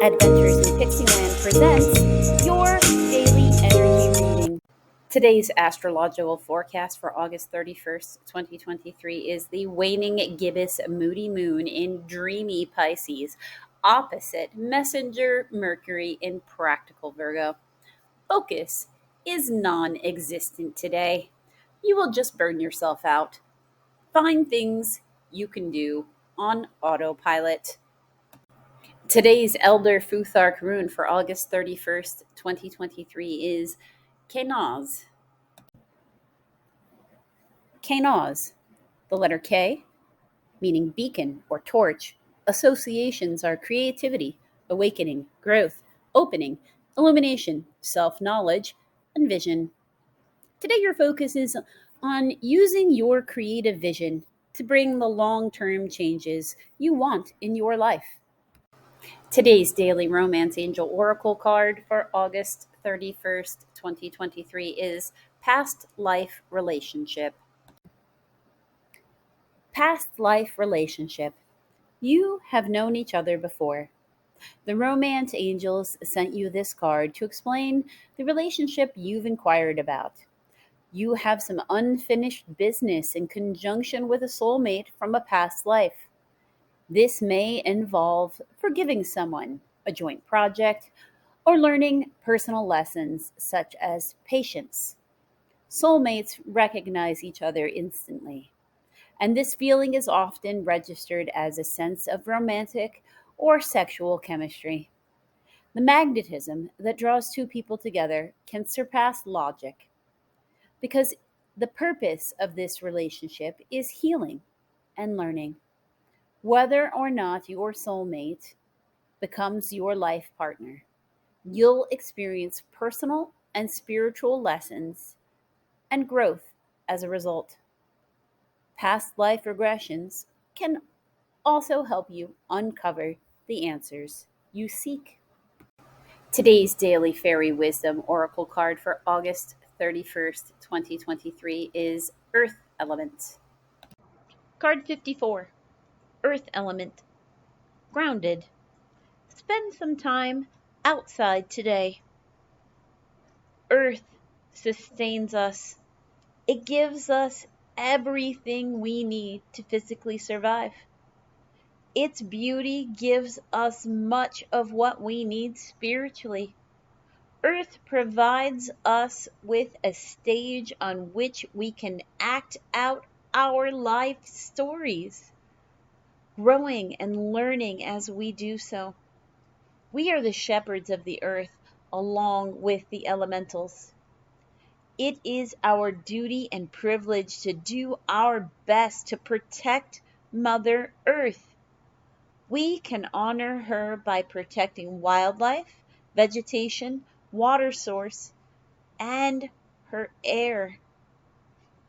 Adventures in Pixieland presents your daily energy reading. Today's astrological forecast for August 31st, 2023 is the waning gibbous moody moon in dreamy Pisces, opposite messenger Mercury in practical Virgo. Focus is non existent today. You will just burn yourself out. Find things you can do on autopilot. Today's Elder Futhark rune for August 31st, 2023 is Kenaz. Kenaz, the letter K, meaning beacon or torch. Associations are creativity, awakening, growth, opening, illumination, self knowledge, and vision. Today, your focus is on using your creative vision to bring the long term changes you want in your life. Today's daily romance angel oracle card for August 31st, 2023 is Past Life Relationship. Past life relationship. You have known each other before. The romance angels sent you this card to explain the relationship you've inquired about. You have some unfinished business in conjunction with a soulmate from a past life. This may involve forgiving someone, a joint project, or learning personal lessons such as patience. Soulmates recognize each other instantly, and this feeling is often registered as a sense of romantic or sexual chemistry. The magnetism that draws two people together can surpass logic because the purpose of this relationship is healing and learning. Whether or not your soulmate becomes your life partner, you'll experience personal and spiritual lessons and growth as a result. Past life regressions can also help you uncover the answers you seek. Today's daily fairy wisdom oracle card for August 31st, 2023 is Earth Element. Card 54, Earth Element. Grounded. Spend some time outside today. Earth sustains us. It gives us everything we need to physically survive. Its beauty gives us much of what we need spiritually. Earth provides us with a stage on which we can act out our life stories, growing and learning as we do so. We are the shepherds of the earth along with the elementals. It is our duty and privilege to do our best to protect Mother Earth. We can honor her by protecting wildlife, vegetation, water source, and her air.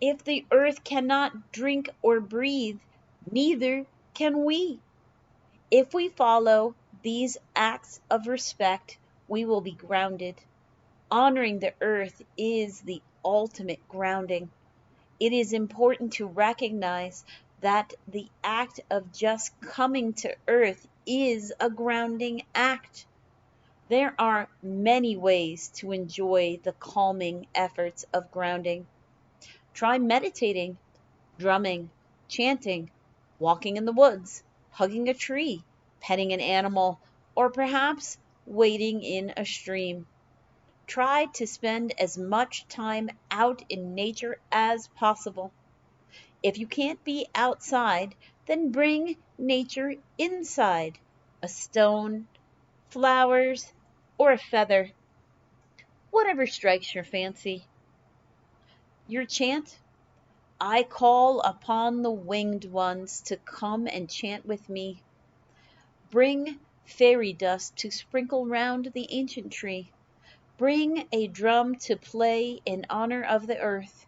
If the earth cannot drink or breathe, neither can we. If we follow these acts of respect, we will be grounded. Honoring the earth is the ultimate grounding. It is important to recognize that the act of just coming to earth is a grounding act. There are many ways to enjoy the calming efforts of grounding. Try meditating, drumming, chanting, walking in the woods, hugging a tree, petting an animal, or perhaps wading in a stream. Try to spend as much time out in nature as possible. If you can't be outside, then bring nature inside. A stone, flowers, or a feather. Whatever strikes your fancy. Your chant? I call upon the winged ones to come and chant with me. Bring fairy dust to sprinkle round the ancient tree. Bring a drum to play in honor of the earth.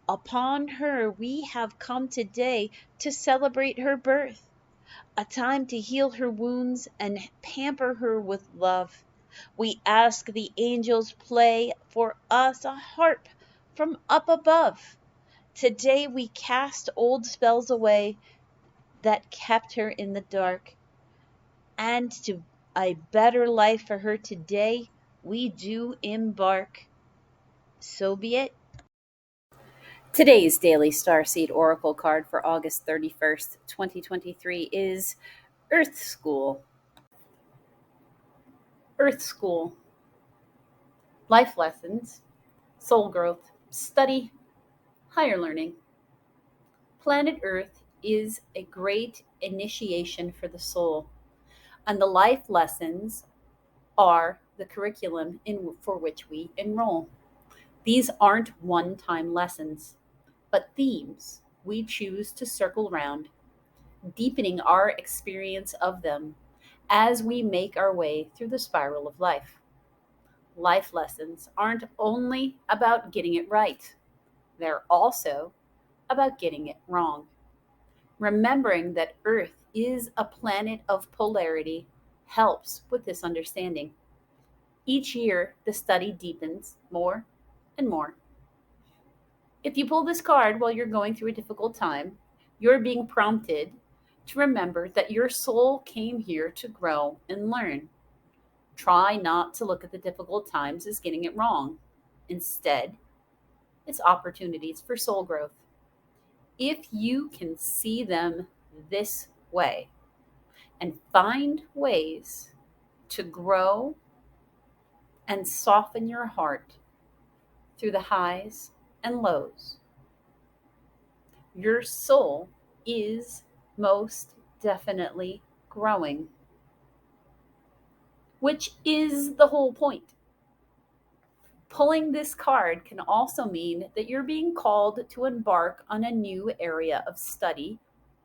Upon her we have come today to celebrate her birth, a time to heal her wounds and pamper her with love. We ask the angels play for us a harp from up above. Today we cast old spells away that kept her in the dark, and to a better life for her today, we do embark. So be it. Today's daily starseed oracle card for August 31st, 2023 is Earth School. Earth School. Life lessons, soul growth, study, higher learning. Planet Earth is a great initiation for the soul, and the life lessons are the curriculum for which we enroll. These aren't one time lessons, but themes we choose to circle round, deepening our experience of them as we make our way through the spiral of life. Life lessons aren't only about getting it right, they're also about getting it wrong. Remembering that Earth is a planet of polarity helps with this understanding. Each year, the study deepens more and more. If you pull this card while you're going through a difficult time, you're being prompted to remember that your soul came here to grow and learn. Try not to look at the difficult times as getting it wrong. Instead, it's opportunities for soul growth. If you can see them this way and find ways to grow and soften your heart through the highs and lows, your soul is most definitely growing, which is the whole point. Pulling this card can also mean that you're being called to embark on a new area of study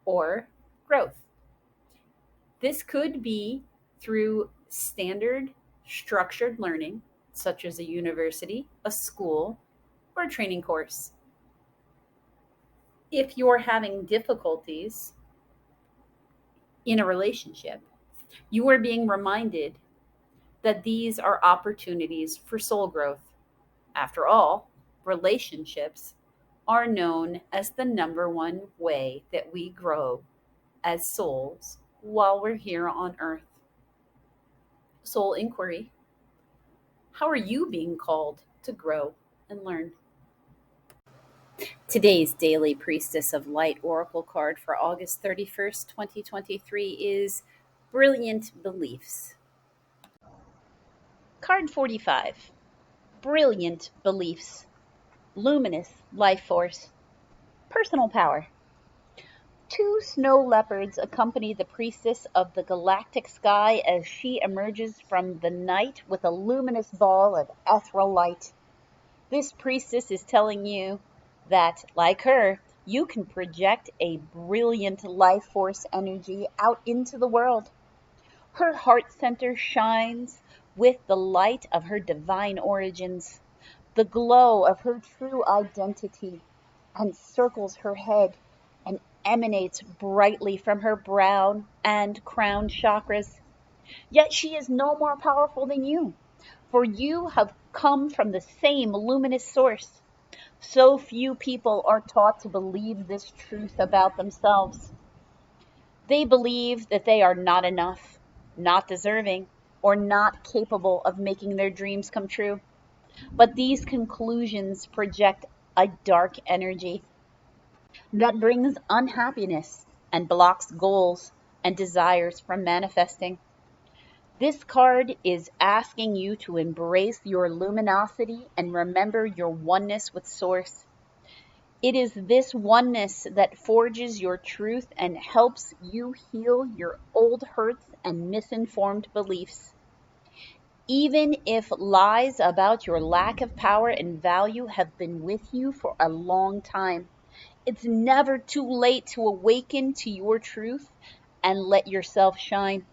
or growth. This could be through standard structured learning, such as a university, a school, or a training course. If you're having difficulties in a relationship, you are being reminded that these are opportunities for soul growth. After all, relationships are known as the number one way that we grow as souls while we're here on earth. Soul inquiry: how are you being called to grow and learn? Today's daily Priestess of Light oracle card for August 31st, 2023 is Brilliant Beliefs. Card 45. Brilliant beliefs. Luminous life force. Personal power. Two snow leopards accompany the priestess of the galactic sky as she emerges from the night with a luminous ball of ethereal light. This priestess is telling you that, like her, you can project a brilliant life force energy out into the world. Her heart center shines with the light of her divine origins, the glow of her true identity, and circles her head and emanates brightly from her brow and crown chakras. Yet she is no more powerful than you, for you have come from the same luminous source. So few people are taught to believe this truth about themselves. They believe that they are not enough, not deserving, or not capable of making their dreams come true. But these conclusions project a dark energy that brings unhappiness and blocks goals and desires from manifesting. This card is asking you to embrace your luminosity and remember your oneness with Source. It is this oneness that forges your truth and helps you heal your old hurts and misinformed beliefs. Even if lies about your lack of power and value have been with you for a long time, it's never too late to awaken to your truth and let yourself shine.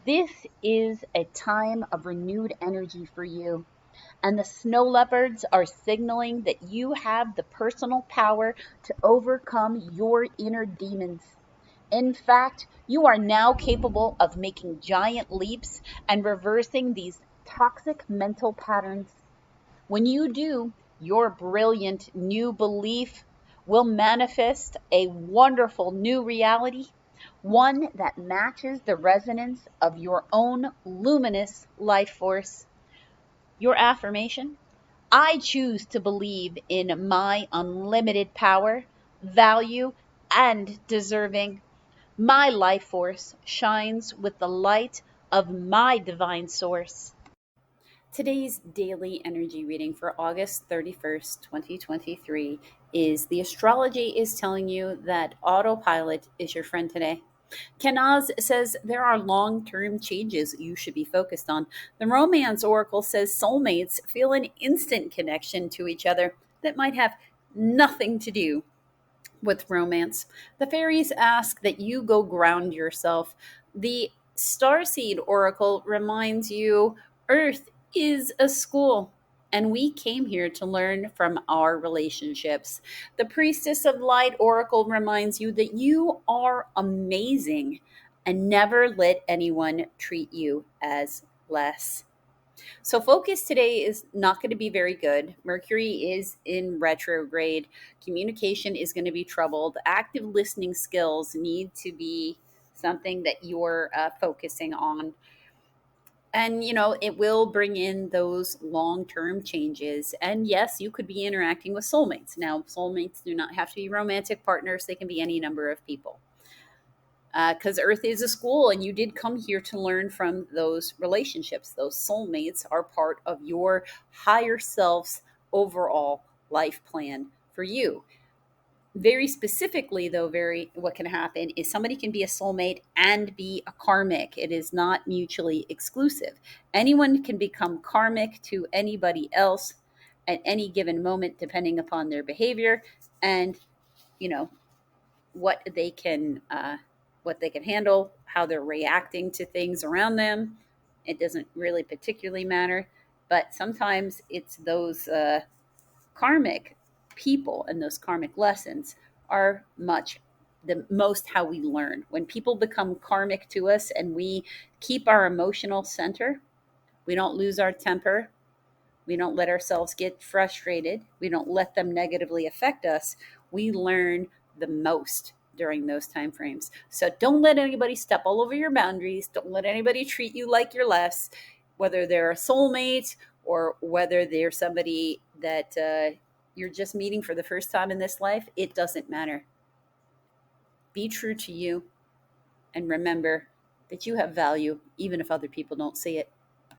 This is a time of renewed energy for you, and the snow leopards are signaling that you have the personal power to overcome your inner demons. In fact, you are now capable of making giant leaps and reversing these toxic mental patterns. When you do, your brilliant new belief will manifest a wonderful new reality, one that matches the resonance of your own luminous life force. Your affirmation: I choose to believe in my unlimited power, value, and deserving. My life force shines with the light of my divine source. Today's daily energy reading for August 31st, 2023 is the astrology is telling you that autopilot is your friend today. Kenaz says there are long term changes you should be focused on. The romance oracle says soulmates feel an instant connection to each other that might have nothing to do with romance. The fairies ask that you go ground yourself. The starseed oracle reminds you Earth is a school. And we came here to learn from our relationships. The Priestess of Light Oracle reminds you that you are amazing and never let anyone treat you as less. So, focus today is not going to be very good. Mercury is in retrograde. Communication is going to be troubled. Active listening skills need to be something that you're focusing on. And, it will bring in those long term changes. And yes, you could be interacting with soulmates. Now, soulmates do not have to be romantic partners, they can be any number of people, because Earth is a school and you did come here to learn from those relationships. Those soulmates are part of your higher self's overall life plan for you. Very specifically, though, what can happen is somebody can be a soulmate and be a karmic. It is not mutually exclusive. Anyone can become karmic to anybody else at any given moment, depending upon their behavior and you know what they can handle, how they're reacting to things around them. It doesn't really particularly matter, but sometimes it's those karmic people and those karmic lessons are much the most how we learn. When people become karmic to us and we keep our emotional center, we don't lose our temper, we don't let ourselves get frustrated, we don't let them negatively affect us, we learn the most during those time frames. So don't let anybody step all over your boundaries. Don't let anybody treat you like you're less, whether they're a soulmate or whether they're somebody that you're just meeting for the first time in this life. It doesn't matter. Be true to you and remember that you have value, even if other people don't see it.